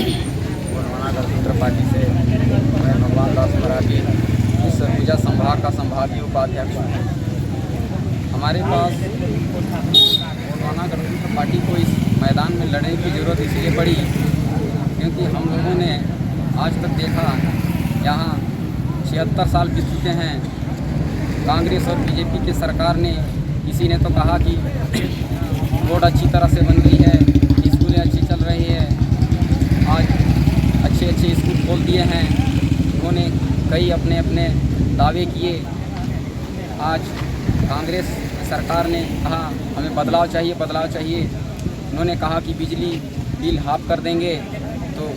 गोंडवाना गणतंत्र पार्टी से मैं भगवान दास मराठी इस सरगुजा संभाग का संभागीय उपाध्यक्ष हूँ। हमारे पास गोंडवाना गणतंत्र पार्टी को इस मैदान में लड़ने की ज़रूरत इसलिए पड़ी क्योंकि हम लोगों ने आज तक देखा यहाँ 76 साल बीत चुके हैं। कांग्रेस और बीजेपी की सरकार ने किसी ने तो कहा कि रोड अच्छी तरह से बन गई है, स्कूलें अच्छी चल रही है, आज अच्छे स्कूल खोल दिए हैं। उन्होंने कई अपने अपने दावे किए। आज कांग्रेस सरकार ने कहा हमें बदलाव चाहिए। उन्होंने कहा कि बिजली बिल हाफ कर देंगे। तो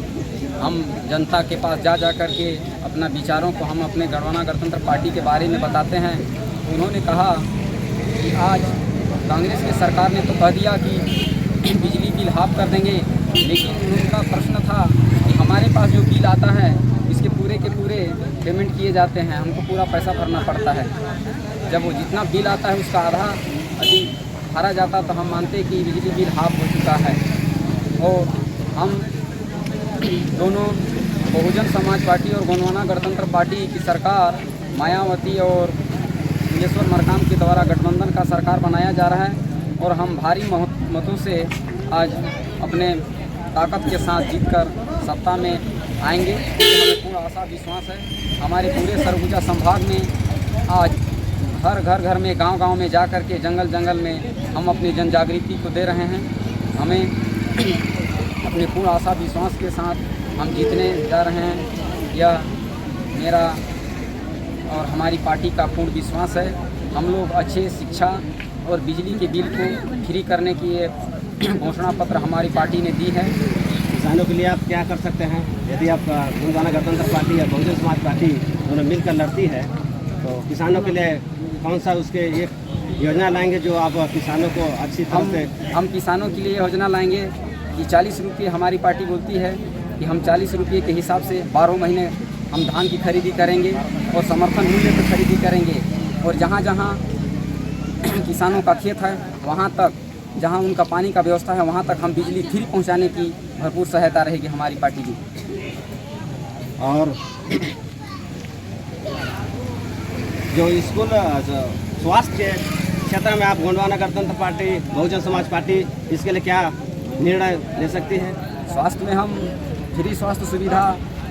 हम जनता के पास जा कर के अपना विचारों को हम अपने गोंडवाना गणतंत्र पार्टी के बारे में बताते हैं। उन्होंने कहा कि आज कांग्रेस की सरकार ने तो कह दिया कि बिजली बिल हाफ कर देंगे, लेकिन उनका प्रश्न था कि हमारे पास जो बिल आता है इसके पूरे के पूरे पेमेंट किए जाते हैं, हमको पूरा पैसा भरना पड़ता है। जब वो जितना बिल आता है उसका आधा यदि भरा जाता तो हम मानते कि बिजली बिल हाफ हो चुका है। और हम दोनों बहुजन समाज पार्टी और गोंडवाना गणतंत्र पार्टी की सरकार मायावती और ईश्वर मरकाम के द्वारा गठबंधन का सरकार बनाया जा रहा है और हम भारी मतों से आज अपने ताकत के साथ जीतकर सत्ता में आएंगे। हमें पूरा आशा विश्वास है। हमारे पूरे सरगुजा संभाग में आज हर घर में गांव में जा कर के जंगल में हम अपनी जन जागृति को दे रहे हैं। हमें अपने पूर्ण आशा विश्वास के साथ हम जीतने जा रहे हैं। यह मेरा और हमारी पार्टी का पूर्ण विश्वास है। हम लोग अच्छे शिक्षा और बिजली के बिल को फ्री करने की ये घोषणा पत्र हमारी पार्टी ने दी है। किसानों के लिए आप क्या कर सकते हैं? यदि आप गोंडवाना गणतंत्र पार्टी या बहुजन समाज पार्टी दोनों मिलकर लड़ती है तो किसानों के लिए कौन सा उसके एक योजना लाएंगे जो आप किसानों को अच्छी तरह से? हम किसानों के लिए योजना लाएंगे कि 40 रुपये हमारी पार्टी बोलती है कि हम 40 रुपये के हिसाब से 12 महीने हम धान की खरीदी करेंगे और समर्थन मूल्य पर खरीदी करेंगे। और जहाँ किसानों का खेत है वहाँ तक, जहाँ उनका पानी का व्यवस्था है वहाँ तक हम बिजली फ्री पहुँचाने की भरपूर सहायता रहेगी हमारी पार्टी की। और जो स्कूल स्वास्थ्य के क्षेत्र में आप गोंडवाना गणतंत्र पार्टी बहुजन समाज पार्टी इसके लिए क्या निर्णय ले सकती है? स्वास्थ्य में हम फ्री स्वास्थ्य सुविधा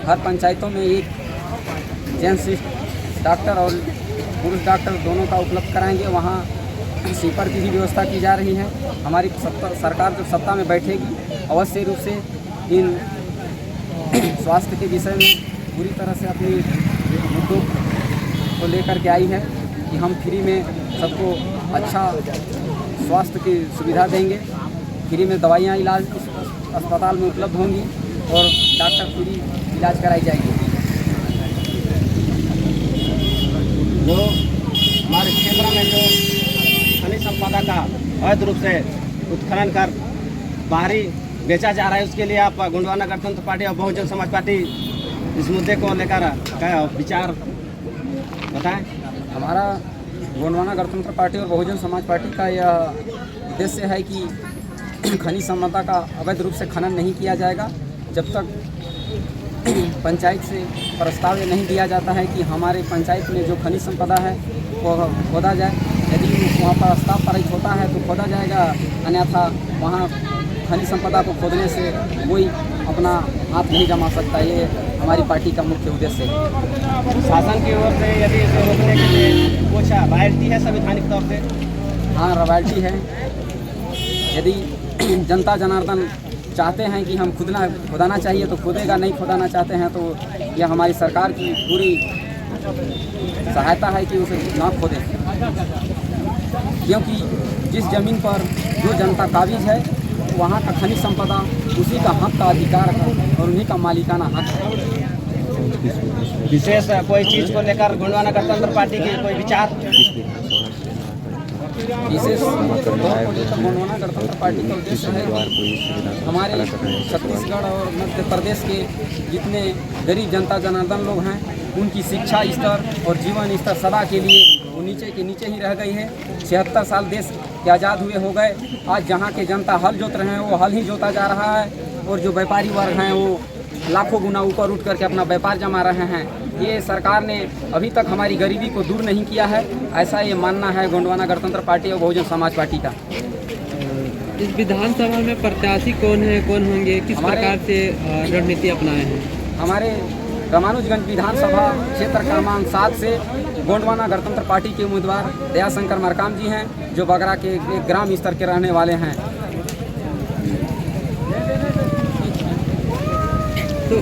हर पंचायतों में एक जेंट्स डॉक्टर और पुरुष डॉक्टर दोनों का उपलब्ध कराएंगे। वहाँ स्वीपर की भी व्यवस्था की जा रही है। हमारी सरकार जब सत्ता में बैठेगी अवश्य रूप से इन स्वास्थ्य के विषय में पूरी तरह से अपनी मुद्दों को लेकर के आई है कि हम फ्री में सबको अच्छा स्वास्थ्य की सुविधा देंगे। फ्री में दवाइयाँ इलाज अस्पताल में उपलब्ध होंगी और डॉक्टर फ्री इलाज कराई जाएगी। जो हमारे क्षेत्र में जो खनिज संपदा का अवैध रूप से उत्खनन कर बाहरी बेचा जा रहा है उसके लिए आप गोंडवाना गणतंत्र पार्टी और बहुजन समाज पार्टी इस मुद्दे को लेकर क्या विचार बताएं? हमारा गोंडवाना गणतंत्र पार्टी और बहुजन समाज पार्टी का यह उद्देश्य है कि खनिज संपदा का अवैध रूप से खनन नहीं किया जाएगा जब तक पंचायत से प्रस्ताव ये नहीं दिया जाता है कि हमारे पंचायत में जो खनिज संपदा है वो खोदा जाए। यदि वहाँ प्रस्ताव पारित होता है तो खोदा जाएगा, अन्यथा वहाँ खनिज संपदा को खोदने से कोई अपना हाथ नहीं जमा सकता। ये हमारी पार्टी का मुख्य उद्देश्य है। शासन की ओर से यदि इसको रोकने के लिए कुछ रॉयल्टी है संवैधानिक तौर से? हाँ, रॉयल्टी है। यदि जनता जनार्दन चाहते हैं कि हम खुदाना चाहिए तो खुदेगा, नहीं खुदाना चाहते हैं तो यह हमारी सरकार की पूरी सहायता है कि उसे ना खोदे, क्योंकि जिस जमीन पर जो जनता काबिज है वहाँ का खनिज संपदा उसी का हक का अधिकार है और उन्हीं का मालिकाना हक है। विशेष कोई चीज़ को लेकर गोंडवाना गणतंत्र पार्टी के कोई विचार? विशेष गोंडवाना गणतंत्र पार्टी का उद्देश्य है हमारे छत्तीसगढ़ और मध्य प्रदेश के जितने गरीब जनता जनार्दन लोग हैं उनकी शिक्षा स्तर और जीवन स्तर सदा के लिए वो नीचे ही रह गई है। 76 साल देश के आज़ाद हुए हो गए, आज जहाँ के जनता हल जोत रहे हैं वो हल ही जोता जा रहा है। और जो व्यापारी वर्ग हैं वो लाखों गुना ऊपर उठ करके अपना व्यापार जमा रहे हैं। ये सरकार ने अभी तक हमारी गरीबी को दूर नहीं किया है, ऐसा ये मानना है गोंडवाना गणतंत्र पार्टी और बहुजन समाज पार्टी का। इस विधानसभा में प्रत्याशी कौन है, कौन होंगे, किस प्रकार से रणनीति अपनाए हैं? हमारे रामानुजगंज विधानसभा क्षेत्र क्रमांक 7 से गोंडवाना गणतंत्र पार्टी के उम्मीदवार दयाशंकर मरकाम जी हैं, जो बगरा के एक ग्राम स्तर के रहने वाले हैं। तो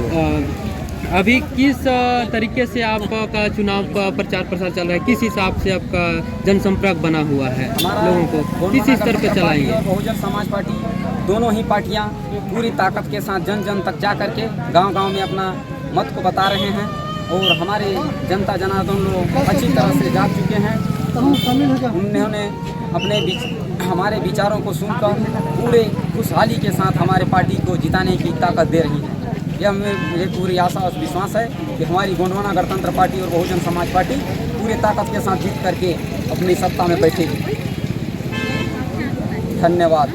अभी किस तरीके से आपका चुनाव का प्रचार प्रसार चल रहा है, किस हिसाब से आपका जनसंपर्क बना हुआ है, लोगों को किस स्तर पर चलाएंगे? बहुजन समाज पार्टी दोनों ही पार्टियां पूरी ताकत के साथ जन जन तक जा करके गांव-गांव में अपना मत को बता रहे हैं और हमारे जनता जनार्दन लोग अच्छी तरह से जाग चुके हैं। उन्होंने अपने हमारे विचारों को सुनकर पूरे खुशहाली के साथ हमारे पार्टी को जिताने की ताकत दे रही है। यह मुझे पूरी आशा और विश्वास है कि हमारी गोंडवाना गणतंत्र पार्टी और बहुजन समाज पार्टी पूरी ताकत के साथ जीत करके अपनी सत्ता में बैठेगी। धन्यवाद।